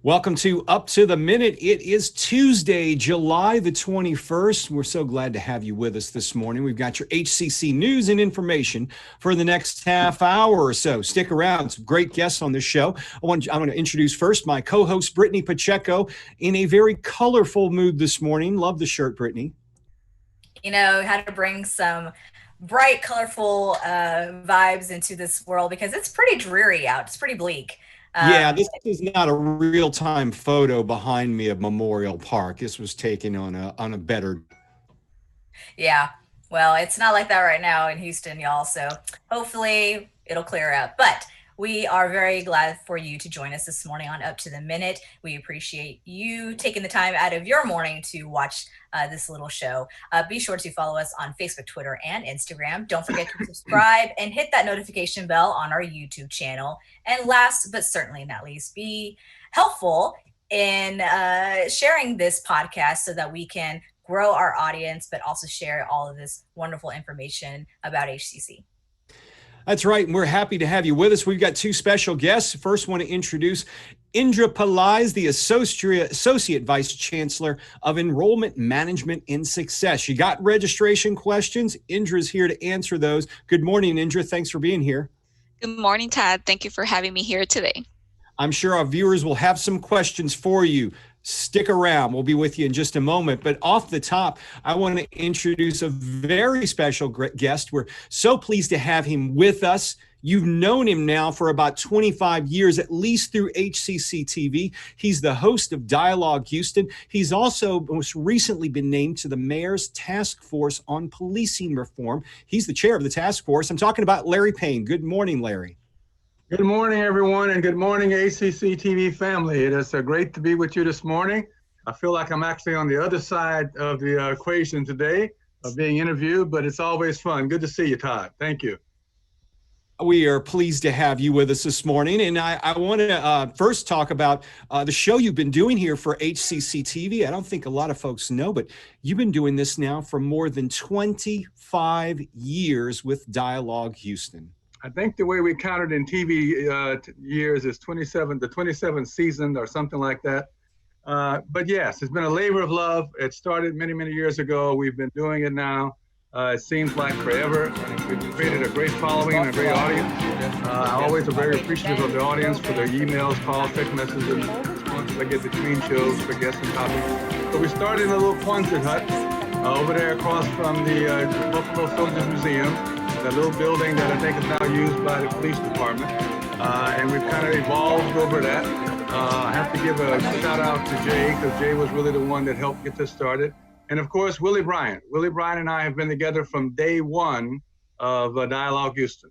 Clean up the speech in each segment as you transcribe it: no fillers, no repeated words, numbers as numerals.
Welcome to Up to the Minute. It is Tuesday, July the 21st. We're so glad to have you with us this morning. We've got your HCC news and information for the next half hour or so. Stick around. Some great guests on this show. I'm going to introduce first my co-host, Brittany Pacheco, in a very colorful mood this morning. Love the shirt, Brittany. You know, had to bring some bright, colorful vibes into this world because it's pretty dreary out. It's pretty bleak. Yeah, this is not a real-time photo behind me of Memorial Park. This was taken on a better. Yeah, well, it's not like that right now in Houston, y'all. So hopefully it'll clear up. But we are very glad for you to join us this morning on Up to the Minute. We appreciate you taking the time out of your morning to watch this little show. Be sure to follow us on Facebook, Twitter, and Instagram. Don't forget to subscribe and hit that notification bell on our YouTube channel. And last but certainly not least, be helpful in sharing this podcast so that we can grow our audience, but also share all of this wonderful information about HCC. That's right, and we're happy to have you with us. We've got two special guests. First, want to introduce Indra Pelaez, the Associate Vice Chancellor of Enrollment Management and Success. You got registration questions? Indra's here to answer those. Good morning, Indra. Thanks for being here. Good morning, Todd. Thank you for having me here today. I'm sure our viewers will have some questions for you. Stick around. We'll be with you in just a moment. But off the top, I want to introduce a very special guest. We're so pleased to have him with us. You've known him now for about 25 years, at least through HCCTV. He's the host of Dialogue Houston. He's also most recently been named to the Mayor's Task Force on Policing Reform. He's the chair of the task force. I'm talking about Larry Payne. Good morning, Larry. Good morning, everyone, and good morning, HCCTV family. It is great to be with you this morning. I feel like I'm actually on the other side of the equation today of being interviewed, but it's always fun. Good to see you, Todd. Thank you. We are pleased to have you with us this morning. And I want to first talk about the show you've been doing here for HCCTV. I don't think a lot of folks know, but you've been doing this now for more than 25 years with Dialogue Houston. I think the way we counted in TV years is the 27th season or something like that. But yes, it's been a labor of love. It started many, many years ago. We've been doing it now. It seems like forever. We've created a great following and a great audience. I always am very appreciative of the audience for their emails, calls, text messages, and responses I get between shows for guests and topics. So we started in a little Quonset hut over there across from the Buffalo Soldiers Museum. That little building that I think is now used by the police department. And we've kind of evolved over that. I have to give a shout out to Jay, because Jay was really the one that helped get this started. And of course, Willie Bryant. Willie Bryant and I have been together from day one of Dialogue Houston.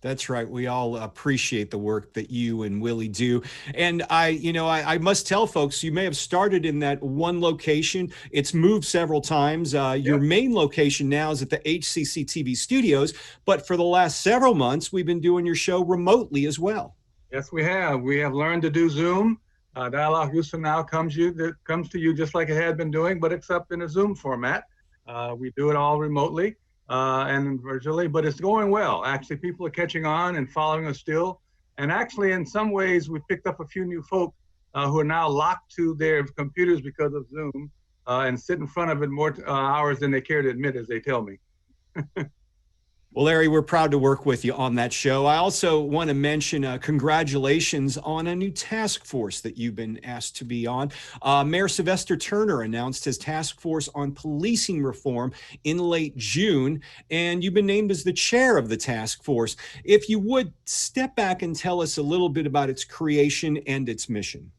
That's right. We all appreciate the work that you and Willie do. And I must tell folks, you may have started in that one location. It's moved several times. Your main location now is at the HCCTV studios, but for the last several months, we've been doing your show remotely as well. Yes, we have. We have learned to do Zoom. Dialogue Houston now comes to you just like it had been doing, but except in a Zoom format. We do it all remotely. And virtually, but it's going well. Actually, people are catching on and following us still. And actually, in some ways, we picked up a few new folk who are now locked to their computers because of Zoom and sit in front of it more hours than they care to admit, as they tell me. Well, Larry, we're proud to work with you on that show. I also want to mention congratulations on a new task force that you've been asked to be on. Mayor Sylvester Turner announced his task force on policing reform in late June, and you've been named as the chair of the task force. If you would, step back and tell us a little bit about its creation and its mission.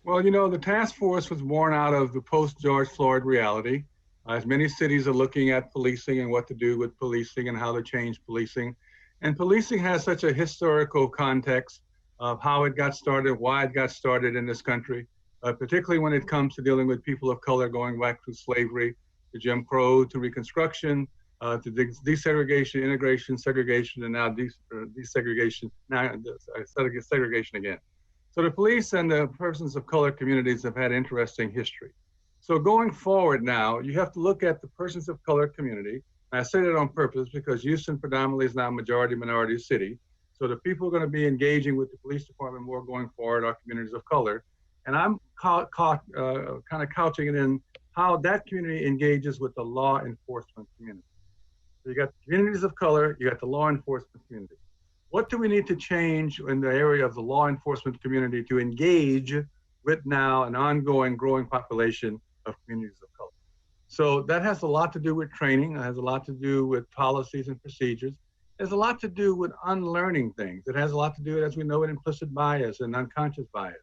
Well, you know, the task force was born out of the post-George Floyd reality. As many cities are looking at policing and what to do with policing and how to change policing. And policing has such a historical context of how it got started, why it got started in this country, particularly when it comes to dealing with people of color going back to slavery, to Jim Crow, to Reconstruction, to desegregation, integration, segregation, and now desegregation, segregation again. So the police and the persons of color communities have had interesting history. So going forward now, you have to look at the persons of color community. And I say that on purpose because Houston predominantly is now a majority minority city. So the people who are going to be engaging with the police department more going forward are communities of color. And I'm kind of couching it in how that community engages with the law enforcement community. So you got communities of color, you got the law enforcement community. What do we need to change in the area of the law enforcement community to engage with now an ongoing growing population of communities of color? So that has a lot to do with training. It has a lot to do with policies and procedures. It has a lot to do with unlearning things. It has a lot to do with, as we know, with implicit bias and unconscious bias.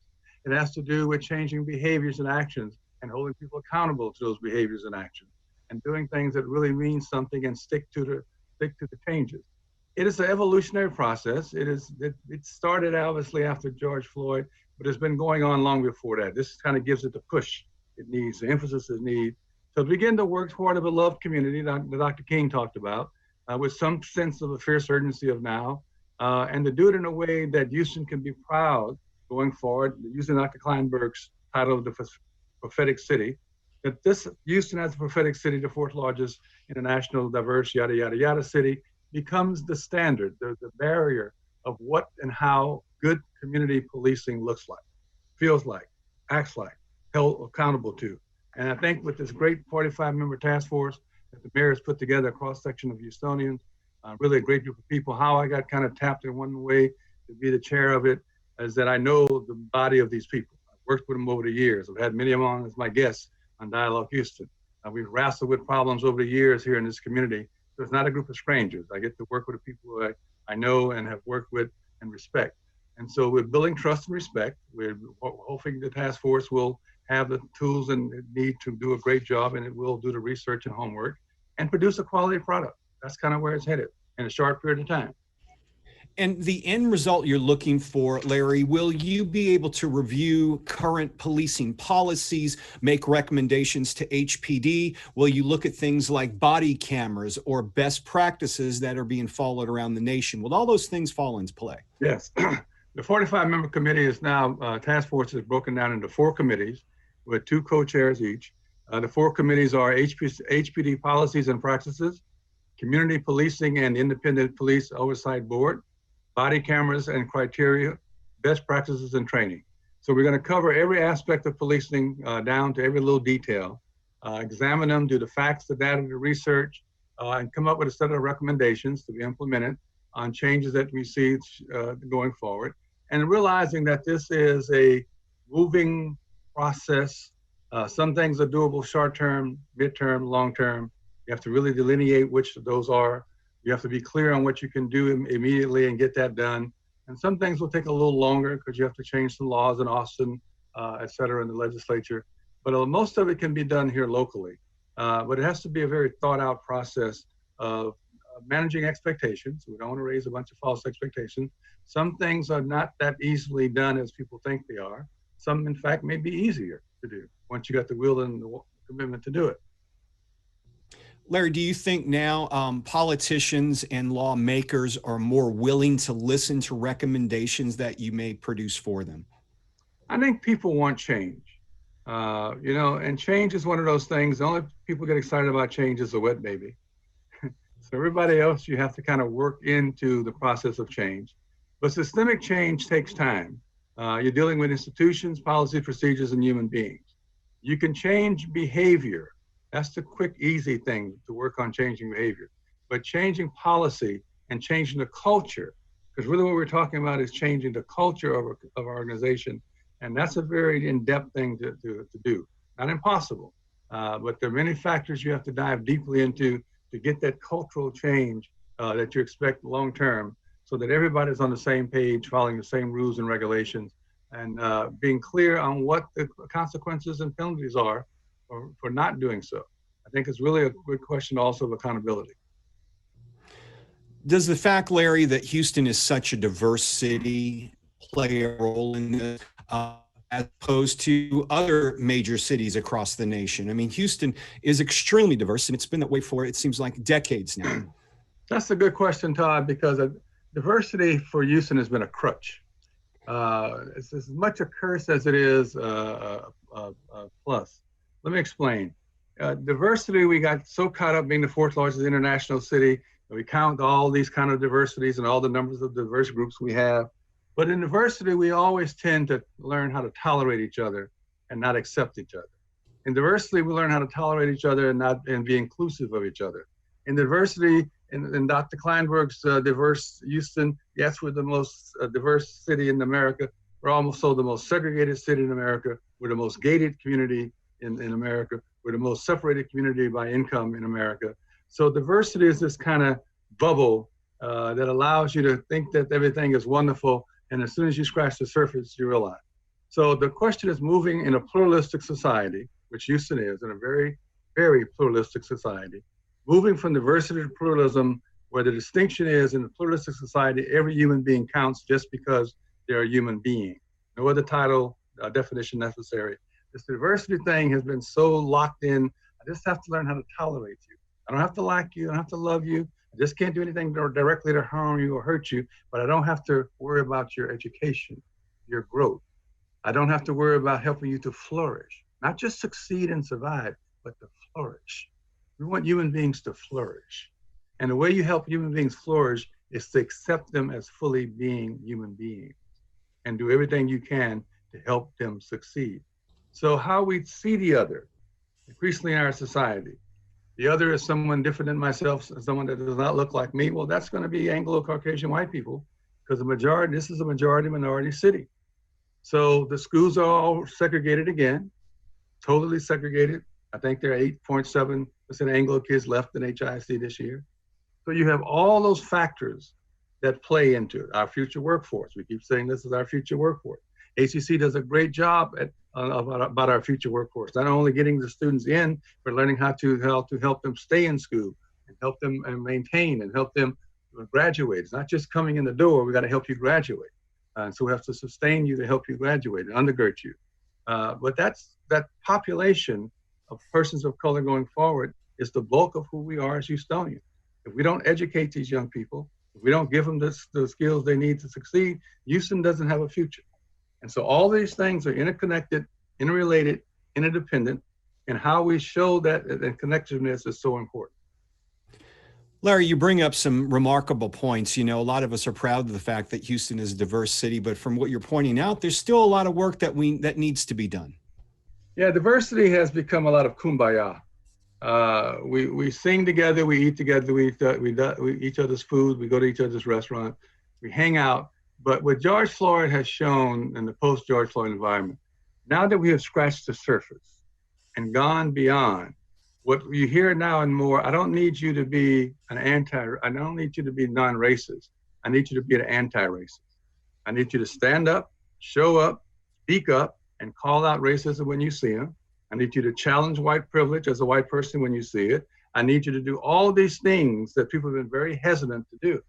It has to do with changing behaviors and actions and holding people accountable to those behaviors and actions and doing things that really mean something and stick to the changes. It is an evolutionary process. It started obviously after George Floyd, but it's been going on long before that. This kind of gives it the push it needs, the emphasis it needs. So begin to work toward a beloved community that Dr. King talked about, with some sense of a fierce urgency of now, and to do it in a way that Houston can be proud going forward, using Dr. Kleinberg's title of the prophetic city, that this Houston as a prophetic city, the fourth largest international diverse yada, yada, yada city, becomes the standard, the barrier of what and how good community policing looks like, feels like, acts like, held accountable to. And I think with this great 45-member task force that the mayor has put together, a cross-section of Houstonians, really a great group of people. How I got kind of tapped in one way to be the chair of it is that I know the body of these people. I've worked with them over the years. I've had many of them on as my guests on Dialogue Houston. We've wrestled with problems over the years here in this community. So it's not a group of strangers. I get to work with the people who I know and have worked with and respect. And so we're building trust and respect. We're hoping the task force will have the tools and need to do a great job, and it will do the research and homework and produce a quality product. That's kind of where it's headed in a short period of time. And the end result you're looking for, Larry, will you be able to review current policing policies, make recommendations to HPD? Will you look at things like body cameras or best practices that are being followed around the nation? Will all those things fall into play? Yes. The 45-member committee is now, task force is broken down into 4 committees with 2 co-chairs each. The 4 committees are HPD policies and practices, community policing and independent police oversight board, body cameras and criteria, best practices and training. So we're going to cover every aspect of policing down to every little detail, examine them, do the facts, the data, the research, and come up with a set of recommendations to be implemented on changes that we see going forward. And realizing that this is a moving process. Some things are doable short-term, mid-term, long-term. You have to really delineate which of those are. You have to be clear on what you can do immediately and get that done. And some things will take a little longer because you have to change some laws in Austin, et cetera, in the legislature. But most of it can be done here locally. But it has to be a very thought out process of managing expectations. We don't want to raise a bunch of false expectations. Some things are not that easily done as people think they are. Some, in fact, may be easier to do once you got the will and the commitment to do it. Larry, do you think now politicians and lawmakers are more willing to listen to recommendations that you may produce for them? I think people want change, and change is one of those things. The only people get excited about change is the wet baby. So everybody else, you have to kind of work into the process of change. But systemic change takes time. You're dealing with institutions, policy, procedures, and human beings. You can change behavior. That's the quick, easy thing to work on changing behavior. But changing policy and changing the culture, because really what we're talking about is changing the culture of our organization. And that's a very in-depth thing to do. Not impossible, but there are many factors you have to dive deeply into to get that cultural change that you expect long-term, so that everybody's on the same page, following the same rules and regulations, and being clear on what the consequences and penalties are for not doing so. I think it's really a good question also of accountability. Does the fact, Larry, that Houston is such a diverse city play a role in this, as opposed to other major cities across the nation? I mean, Houston is extremely diverse, and it's been that way for, it seems like, decades now. That's a good question, Todd, because diversity for Houston has been a crutch. It's as much a curse as it is a plus. Let me explain. Diversity, we got so caught up being the 4th largest international city, that we count all these kind of diversities and all the numbers of diverse groups we have. But in diversity, we always tend to learn how to tolerate each other and not accept each other. In diversity, we learn how to tolerate each other and be inclusive of each other. In diversity, in Dr. Kleinberg's diverse Houston, yes, we're the most diverse city in America. We're also the most segregated city in America. We're the most gated community in America. We're the most separated community by income in America. So diversity is this kind of bubble that allows you to think that everything is wonderful. And as soon as you scratch the surface, you realize. So the question is, moving in a pluralistic society, which Houston is, in a very, very pluralistic society, moving from diversity to pluralism, where the distinction is, in a pluralistic society, every human being counts just because they're a human being. No other title, definition necessary. This diversity thing has been so locked in. I just have to learn how to tolerate you. I don't have to like you. I don't have to love you. I just can't do anything directly to harm you or hurt you, but I don't have to worry about your education, your growth. I don't have to worry about helping you to flourish, not just succeed and survive, but to flourish. We want human beings to flourish. And the way you help human beings flourish is to accept them as fully being human beings and do everything you can to help them succeed. So how we see the other, increasingly in our society, the other is someone different than myself, someone that does not look like me. Well, that's going to be Anglo-Caucasian white people, because this is a majority-minority city. So the schools are all segregated again, totally segregated. I think there are 8.7% Anglo kids left in HIC this year. So you have all those factors that play into it. Our future workforce. We keep saying this is our future workforce. HCC does a great job about our future workforce, not only getting the students in, but learning how to help them stay in school and help them maintain and help them graduate. It's not just coming in the door. We got to help you graduate. So we have to sustain you to help you graduate and undergird you. But that population of persons of color going forward is the bulk of who we are as Houstonians. If we don't educate these young people, if we don't give them the skills they need to succeed, Houston doesn't have a future. And so all these things are interconnected, interrelated, interdependent, and how we show that connectedness is so important. Larry, you bring up some remarkable points. You know, a lot of us are proud of the fact that Houston is a diverse city, but from what you're pointing out, there's still a lot of work that needs to be done. Yeah, diversity has become a lot of kumbaya. We sing together, we eat together, we eat each other's food, we go to each other's restaurant, we hang out. But what George Floyd has shown in the post-George Floyd environment, now that we have scratched the surface and gone beyond, what you hear now and more, I don't need you to be I don't need you to be non-racist. I need you to be an anti-racist. I need you to stand up, show up, speak up, and call out racism when you see them. I need you to challenge white privilege as a white person when you see it. I need you to do all these things that people have been very hesitant to do.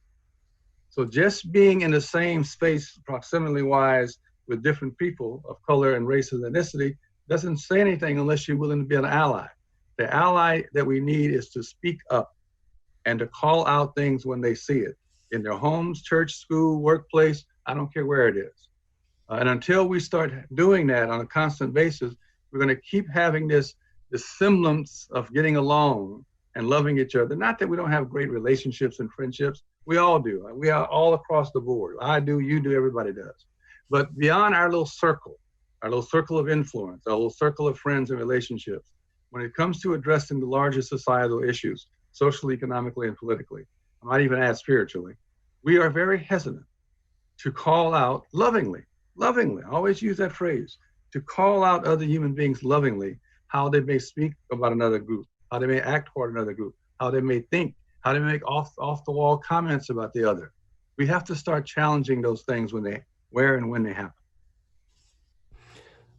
So just being in the same space, proximity-wise, with different people of color and race and ethnicity doesn't say anything unless you're willing to be an ally. The ally that we need is to speak up and to call out things when they see it. In their homes, church, school, workplace, I don't care where it is. And until we start doing that on a constant basis, we're going to keep having this semblance of getting along and loving each other. Not that we don't have great relationships and friendships. We all do. We are all across the board. I do, you do, everybody does. But beyond our little circle of influence, our little circle of friends and relationships, when it comes to addressing the larger societal issues, socially, economically, and politically, I might even add spiritually, we are very hesitant to call out lovingly, I always use that phrase, to call out other human beings lovingly, how they may speak about another group, how they may act toward another group, how they may think, how they make off-the-wall comments about the other. We have to start challenging those things where and when they happen.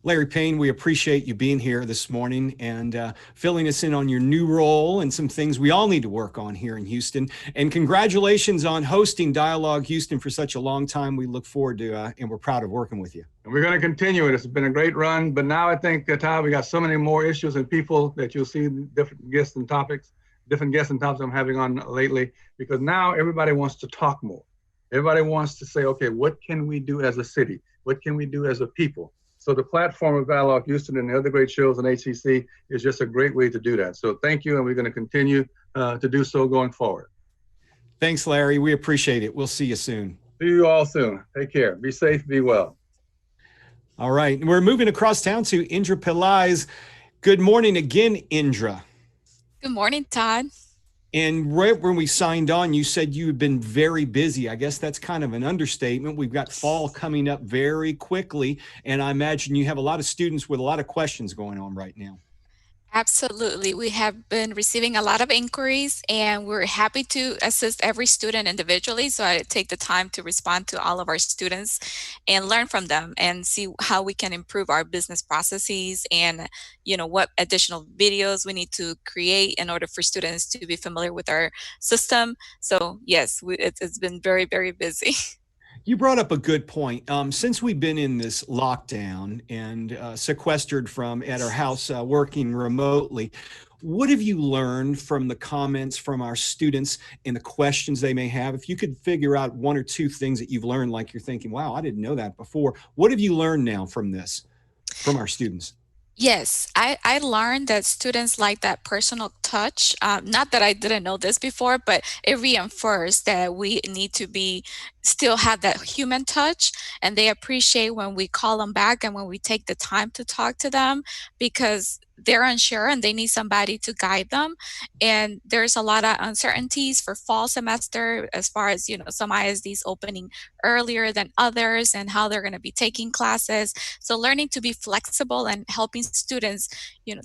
Larry Payne, we appreciate you being here this morning and filling us in on your new role and some things we all need to work on here in Houston. And congratulations on hosting Dialogue Houston for such a long time. We look forward to, and we're proud of working with you. And we're going to continue it. It's been a great run, but now I think, Todd, we got so many more issues and people that you'll see different guests and topics I'm having on lately, because now everybody wants to talk more. Everybody wants to say, okay, what can we do as a city? What can we do as a people? So the platform of Dialogue Houston and the other great shows on HCC is just a great way to do that. So thank you, and we're going to continue to do so going forward. Thanks, Larry. We appreciate it. We'll see you soon. See you all soon. Take care. Be safe. Be well. All right. We're moving across town to Indra Pelaez. Good morning again, Indra. Good morning, Todd. And right when we signed on, you said you've been very busy. I guess that's kind of an understatement. We've got fall coming up very quickly, and I imagine you have a lot of students with a lot of questions going on right now. Absolutely. We have been receiving a lot of inquiries, and we're happy to assist every student individually. So I take the time to respond to all of our students and learn from them and see how we can improve our business processes and, what additional videos we need to create in order for students to be familiar with our system. So yes, it's been very, very busy. You brought up a good point. Since we've been in this lockdown and sequestered from at our house, working remotely, what have you learned from the comments from our students and the questions they may have? If you could figure out one or two things that you've learned, like you're thinking, wow, I didn't know that before. What have you learned now from this, from our students? Yes, I learned that students like that personal touch. Not that I didn't know this before, but it reinforced that we need to still have that human touch, and they appreciate when we call them back and when we take the time to talk to them because they're unsure and they need somebody to guide them. And there's a lot of uncertainties for fall semester as far as, some ISDs opening earlier than others and how they're going to be taking classes. So learning to be flexible and helping students,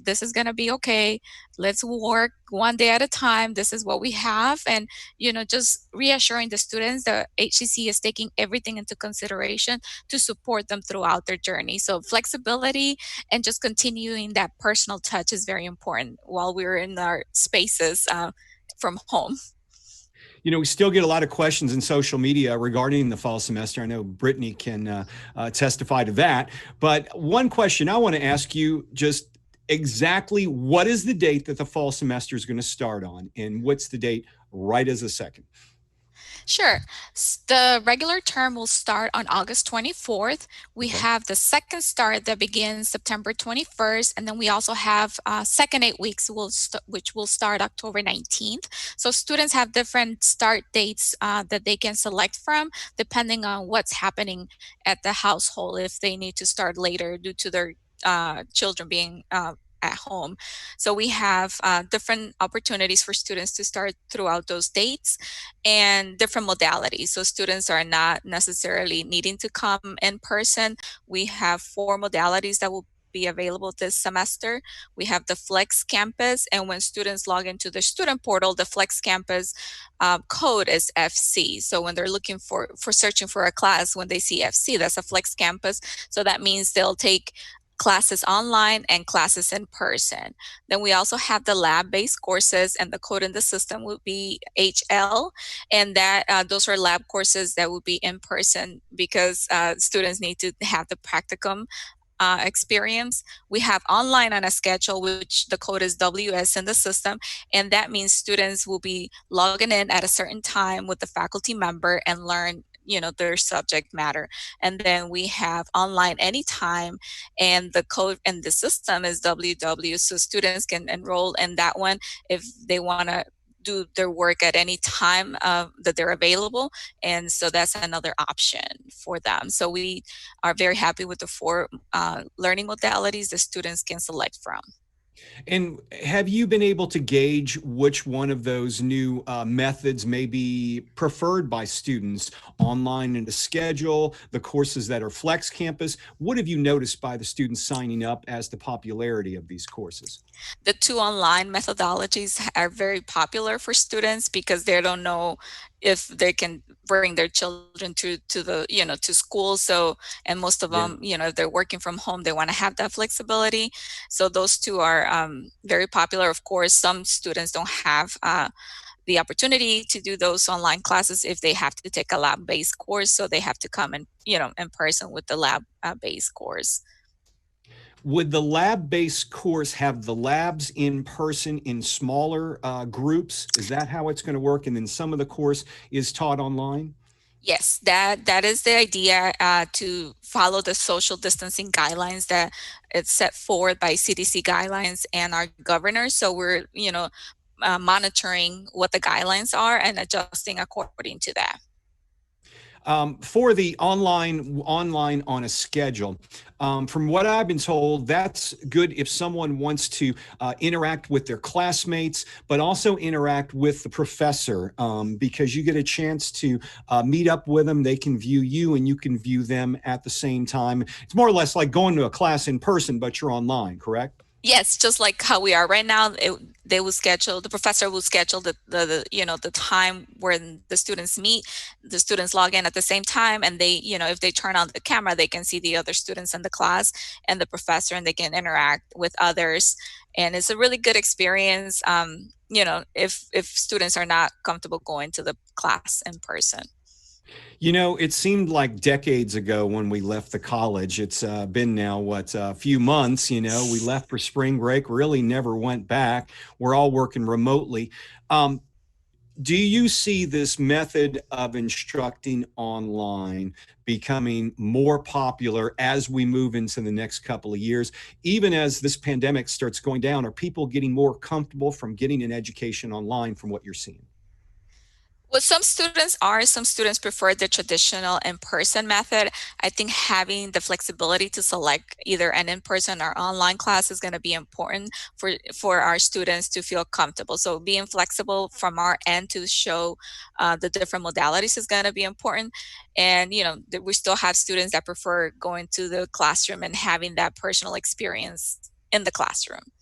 this is going to be okay. Let's work one day at a time. This is what we have. And, just reassuring the students that HCC is taking everything into consideration to support them throughout their journey. So flexibility and just continuing that personal touch is very important while we're in our spaces from home. We still get a lot of questions in social media regarding the fall semester. I know Brittany can testify to that. But one question I want to ask you, just exactly what is the date that the fall semester is going to start on? And what's the date right as a second? Sure. The regular term will start on August 24th. We have the second start that begins September 21st. And then we also have second 8 weeks, which will start October 19th. So students have different start dates that they can select from, depending on what's happening at the household, if they need to start later due to their children being at home. So we have different opportunities for students to start throughout those dates and different modalities. So students are not necessarily needing to come in person. We have 4 modalities that will be available this semester. We have the Flex Campus, and when students log into the student portal, the Flex Campus code is FC. So when they're looking for searching for a class, when they see FC, that's a Flex Campus. So that means they'll take classes online and classes in person. Then we also have the lab-based courses, and the code in the system would be HL, and that those are lab courses that would be in person because students need to have the practicum experience. We have online on a schedule, which the code is WS in the system, and that means students will be logging in at a certain time with the faculty member and learn their subject matter. And then we have online anytime, and the code and the system is WW, so students can enroll in that one if they want to do their work at any time that they're available. And so that's another option for them. So we are very happy with the 4 learning modalities the students can select from. And have you been able to gauge which one of those new methods may be preferred by students? Online and a schedule, the courses that are Flex Campus. What have you noticed by the students signing up as the popularity of these courses? The 2 online methodologies are very popular for students because they don't know if they can bring their children to the to school. So, and most of them, if they're working from home, they want to have that flexibility. So those 2 are very popular. Of course, some students don't have the opportunity to do those online classes if they have to take a lab-based course. So they have to come in person with the lab-based course. Would the lab-based course have the labs in person in smaller groups? Is that how it's going to work? And then some of the course is taught online? Yes, that is the idea, to follow the social distancing guidelines that it's set forward by CDC guidelines and our governor. So we're, monitoring what the guidelines are and adjusting according to that. For the online on a schedule, from what I've been told, that's good if someone wants to interact with their classmates, but also interact with the professor, because you get a chance to meet up with them. They can view you and you can view them at the same time. It's more or less like going to a class in person, but you're online, correct? Yes, just like how we are right now, the professor will schedule the time when the students meet, the students log in at the same time, and they, if they turn on the camera, they can see the other students in the class and the professor, and they can interact with others. And it's a really good experience, if students are not comfortable going to the class in person. It seemed like decades ago when we left the college. It's been now, a few months. We left for spring break, really never went back. We're all working remotely. Do you see this method of instructing online becoming more popular as we move into the next couple of years? Even as this pandemic starts going down, are people getting more comfortable from getting an education online from what you're seeing? Well, some students prefer the traditional in-person method. I think having the flexibility to select either an in-person or online class is going to be important for our students to feel comfortable. So being flexible from our end to show the different modalities is going to be important. And, we still have students that prefer going to the classroom and having that personal experience in the classroom.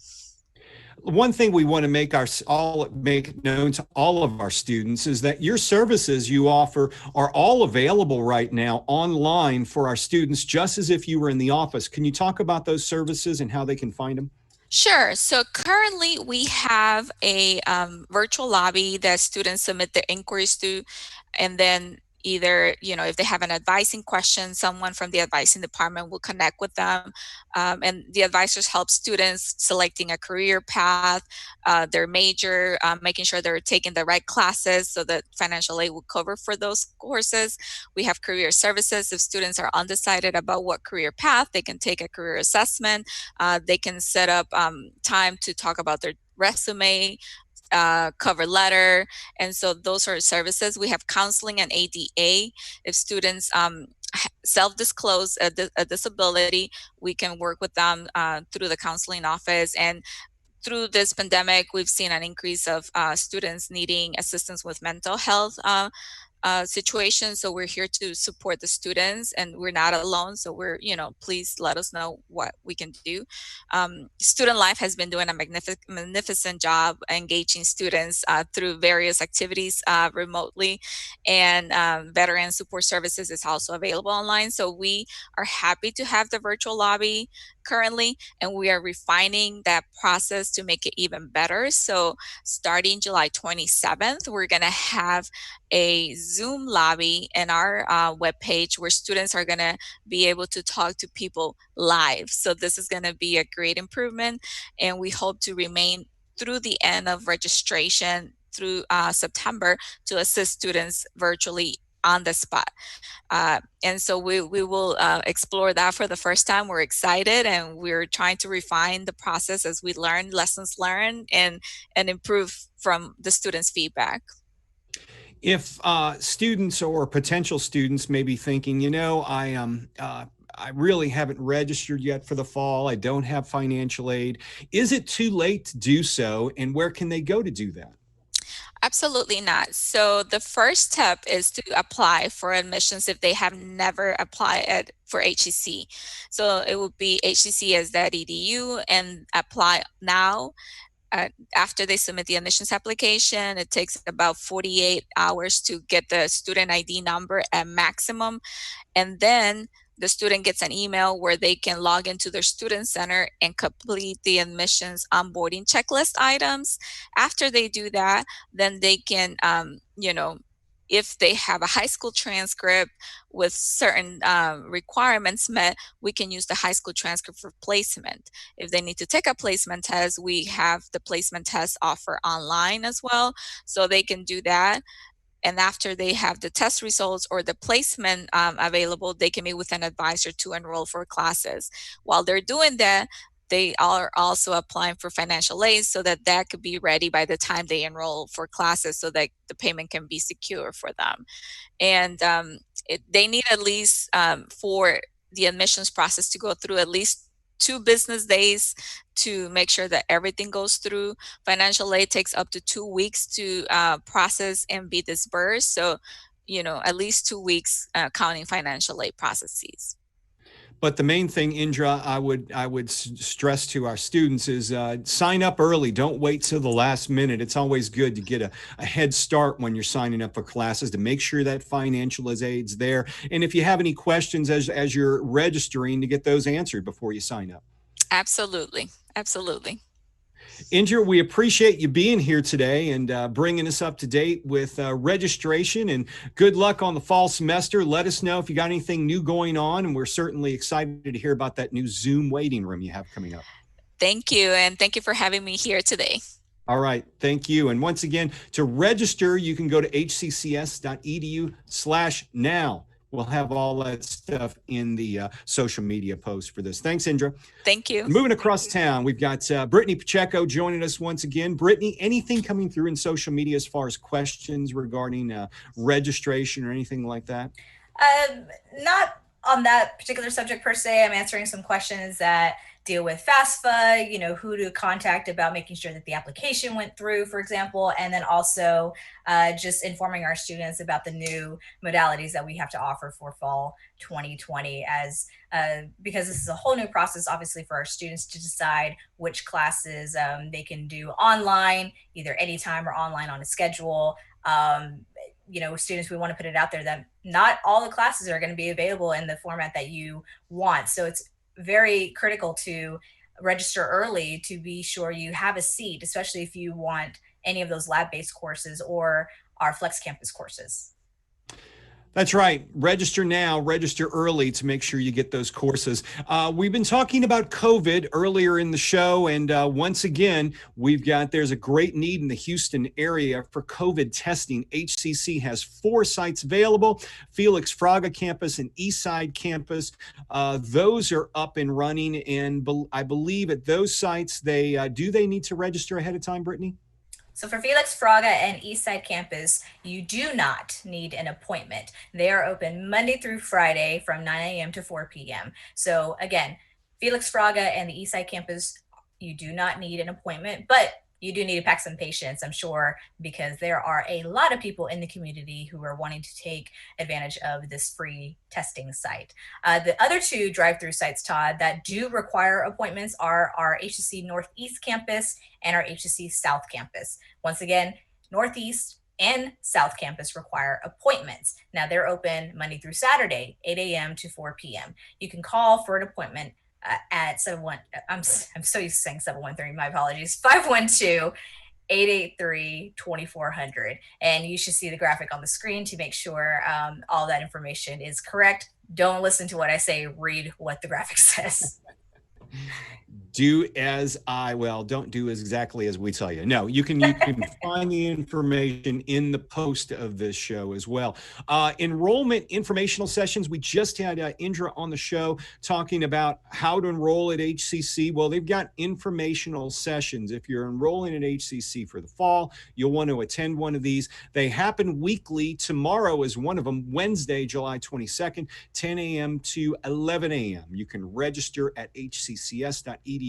One thing we want to make known to all of our students is that your services you offer are all available right now online for our students, just as if you were in the office. Can you talk about those services and how they can find them? Sure. So currently we have a virtual lobby that students submit their inquiries to, and then either, if they have an advising question, someone from the advising department will connect with them. And the advisors help students selecting a career path, their major, making sure they're taking the right classes so that financial aid will cover for those courses. We have career services. If students are undecided about what career path, they can take a career assessment. They can set up time to talk about their resume, cover letter. And so those are services. We have counseling and ADA. If students self-disclose a disability, we can work with them through the counseling office. And through this pandemic, we've seen an increase of students needing assistance with mental health situation. So we're here to support the students, and we're not alone. So please let us know what we can do. Student Life has been doing a magnificent job engaging students through various activities remotely, and Veteran Support Services is also available online. So we are happy to have the virtual lobby currently, and we are refining that process to make it even better. So starting July 27th, we're going to have a Zoom lobby in our webpage where students are going to be able to talk to people live. So this is going to be a great improvement, and we hope to remain through the end of registration through September to assist students virtually on the spot. And so we will explore that for the first time. We're excited, and we're trying to refine the process as we learn lessons learned and improve from the students' feedback. If students or potential students may be thinking, I really haven't registered yet for the fall, I don't have financial aid, is it too late to do so, and where can they go to do that? Absolutely not. So the first step is to apply for admissions if they have never applied for HCC. So it would be hccs.edu and apply now. After they submit the admissions application, it takes about 48 hours to get the student ID number at maximum. And then the student gets an email where they can log into their student center and complete the admissions onboarding checklist items. After they do that, then they can, if they have a high school transcript with certain requirements met, we can use the high school transcript for placement. If they need to take a placement test, we have the placement test offer online as well, so they can do that. And after they have the test results or the placement available, they can meet with an advisor to enroll for classes. While they're doing that, they are also applying for financial aid so that that could be ready by the time they enroll for classes so that the payment can be secure for them. And they need at least for the admissions process to go through at least 2 business days to make sure that everything goes through. Financial aid takes up to 2 weeks to process and be disbursed. So, at least 2 weeks counting financial aid processes. But the main thing, Indra, I would stress to our students is sign up early. Don't wait till the last minute. It's always good to get a head start when you're signing up for classes to make sure that financial aid's there. And if you have any questions as you're registering, to get those answered before you sign up. Absolutely. Absolutely. Indra, we appreciate you being here today and bringing us up to date with registration, and good luck on the fall semester. Let us know if you got anything new going on, and we're certainly excited to hear about that new Zoom waiting room you have coming up. Thank you, and thank you for having me here today. All right, thank you. And once again, to register, you can go to hccs.edu/now. We'll have all that stuff in the social media post for this. Thanks, Indra. Thank you. Moving across town, we've got Brittany Pacheco joining us once again. Brittany, anything coming through in social media as far as questions regarding registration or anything like that? Not on that particular subject per se. I'm answering some questions that deal with FAFSA, who to contact about making sure that the application went through, for example, and then also just informing our students about the new modalities that we have to offer for fall 2020, because this is a whole new process, obviously, for our students to decide which classes they can do online, either anytime or online on a schedule. Students, we want to put it out there that not all the classes are going to be available in the format that you want. So it's very critical to register early to be sure you have a seat, especially if you want any of those lab-based courses or our Flex Campus courses. That's right. Register now, register early to make sure you get those courses. We've been talking about COVID earlier in the show, and once again, there's a great need in the Houston area for COVID testing. HCC has 4 sites available: Felix Fraga campus and Eastside campus. Those are up and running, and I believe at those sites, they need to register ahead of time, Brittany? So for Felix Fraga and Eastside campus, you do not need an appointment. They are open Monday through Friday from 9 a.m. to 4 p.m. So again, Felix Fraga and the Eastside campus, you do not need an appointment, but you do need to pack some patience, I'm sure, because there are a lot of people in the community who are wanting to take advantage of this free testing site. The other 2 drive-through sites, Todd, that do require appointments are our HCC Northeast campus and our HCC South campus. Once again, Northeast and South campus require appointments. Now they're open Monday through Saturday, 8 a.m. to 4 p.m. You can call for an appointment at 71. I'm so used to saying 713. My apologies. 512-883-2400. And you should see the graphic on the screen to make sure all that information is correct. Don't listen to what I say. Read what the graphic says. Don't do exactly as we tell you. No, you can find the information in the post of this show as well. Enrollment informational sessions. We just had Indra on the show talking about how to enroll at HCC. Well, they've got informational sessions. If you're enrolling at HCC for the fall, you'll want to attend one of these. They happen weekly. Tomorrow is one of them, Wednesday, July 22nd, 10 a.m. to 11 a.m. You can register at hccs.edu/information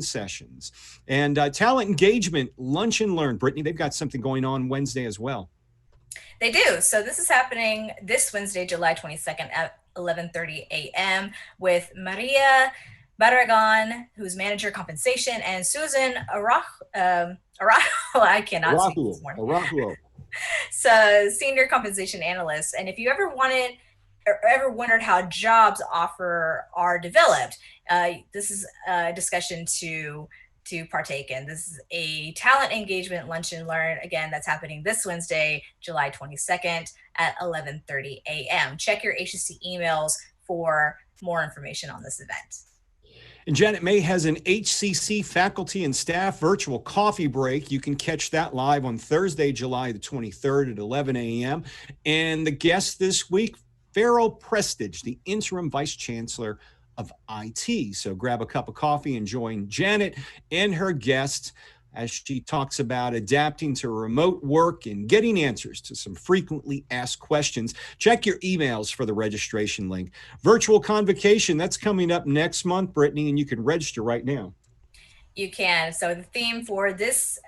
sessions. And talent engagement, lunch and learn. Brittany, they've got something going on Wednesday as well. They do. So this is happening this Wednesday, July 22nd at 11:30 a.m. with Maria Barragan, who's manager compensation, and Susan Araujo. I cannot speak this morning. Araujo. So senior compensation analyst. And if you ever wondered how jobs offer are developed, this is a discussion to partake in. This is a talent engagement lunch and learn. Again, that's happening this Wednesday, July 22nd at 11:30 a.m. Check your HCC emails for more information on this event. And Janet May has an HCC faculty and staff virtual coffee break. You can catch that live on Thursday, July the 23rd at 11 a.m. And the guest this week, Farrell Prestige, the interim vice chancellor of IT. So grab a cup of coffee and join Janet and her guests as she talks about adapting to remote work and getting answers to some frequently asked questions. Check your emails for the registration link. Virtual Convocation, that's coming up next month, Brittany, and you can register right now. You can. So the theme for this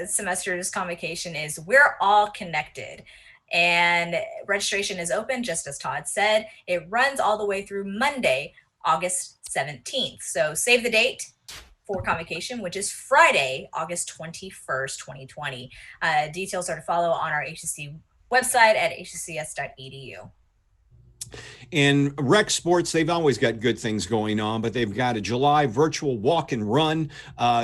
semester's convocation is We're All Connected. And registration is open, just as Todd said. It runs all the way through Monday, August 17th. So save the date for convocation, which is Friday, August 21st, 2020. Details are to follow on our HCC website at hccs.edu. In rec sports, they've always got good things going on, but they've got a July virtual walk and run.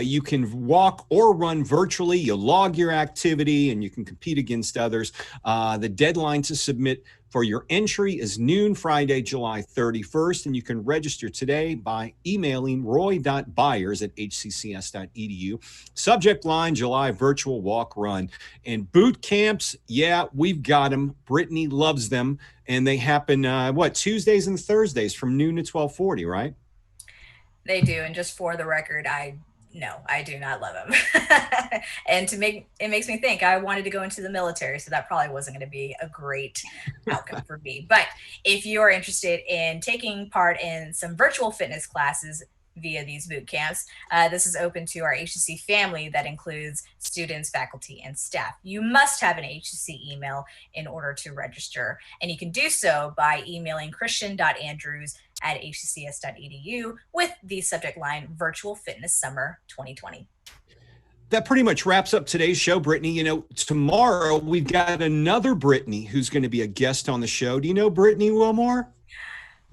You can walk or run virtually. You log your activity and you can compete against others. The deadline to submit for your entry is noon Friday, July 31st, and you can register today by emailing roy.byers@hccs.edu. Subject line, July virtual walk run. And boot camps, yeah, we've got them. Brittany loves them, and they happen, Tuesdays and Thursdays from noon to 12:40, right? They do, and just for the record, no, I do not love them. And it makes me think I wanted to go into the military, so that probably wasn't going to be a great outcome for me. But if you are interested in taking part in some virtual fitness classes via these boot camps, this is open to our HCC family that includes students, faculty, and staff. You must have an HCC email in order to register, and you can do so by emailing christian.andrews@hccs.edu with the subject line Virtual Fitness Summer 2020. That pretty much wraps up today's show, Brittany. You know, tomorrow we've got another Brittany who's going to be a guest on the show. Do you know Brittany Wilmore?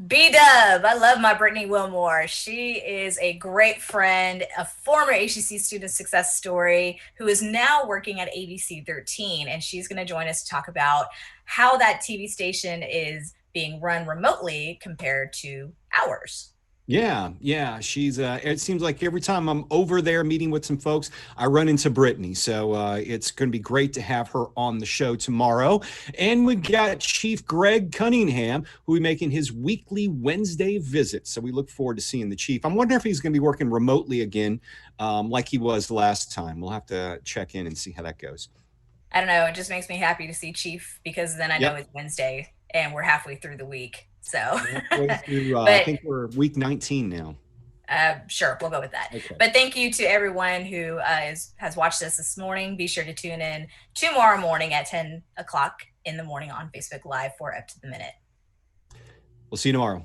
B-Dub. I love my Brittany Wilmore. She is a great friend, a former HCC student success story who is now working at ABC 13. And she's going to join us to talk about how that TV station is being run remotely compared to ours. Yeah. She's, it seems like every time I'm over there meeting with some folks, I run into Brittany. So it's going to be great to have her on the show tomorrow. And we got Chief Greg Cunningham, who will be making his weekly Wednesday visit. So we look forward to seeing the chief. I'm wondering if he's going to be working remotely again, like he was last time. We'll have to check in and see how that goes. I don't know. It just makes me happy to see Chief, because then I know it's Wednesday and we're halfway through the week. So I think we're week 19 now. Sure, we'll go with that. Okay. But thank you to everyone who has watched us this morning. Be sure to tune in tomorrow morning at 10 o'clock in the morning on Facebook Live for Up to the Minute. We'll see you tomorrow.